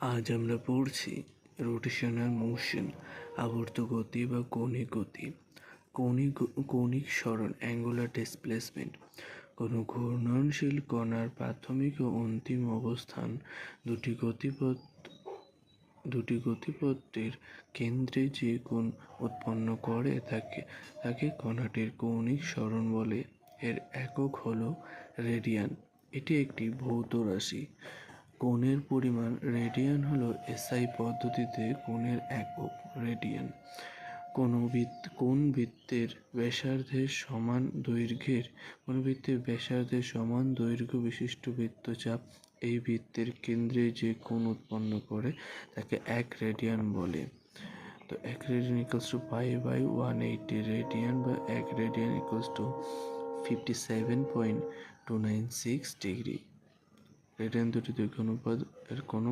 আজ আমরা পড়ছি রোটেশনাল মোশন, আবর্ত গতি বা কৌণিক গতি। কৌণিক সরণ, অ্যাঙ্গুলার ডিসপ্লেসমেন্ট। কোনো ঘূর্ণনশীল কণার প্রাথমিক ও অন্তিম অবস্থান দুটি গতিপথের কেন্দ্রে যে কোণ উৎপন্ন করে তাকে কণাটির কৌণিক সরণ বলে। এর একক হলো রেডিয়ান। এটি একটি ভৌত রাশি। কোণের পরিমাণ রেডিয়ান হলো এসআই পদ্ধতিতে কোণের একক রেডিয়ান। কোন বৃত্তের ব্যাসার্ধের সমান দৈর্ঘ্য বিশিষ্ট বৃত্তচাপ এই বৃত্তের কেন্দ্রে যে কোণ উৎপন্ন করে তাকে 1 রেডিয়ান বলে। তো 1 রেডিয়ান ইকুয়ালস টু π/180 রেডিয়ান বা 1 radian equals to 57.296 degree. Radian দুটি দৈর্ঘ্য অনুপাত এর কোনো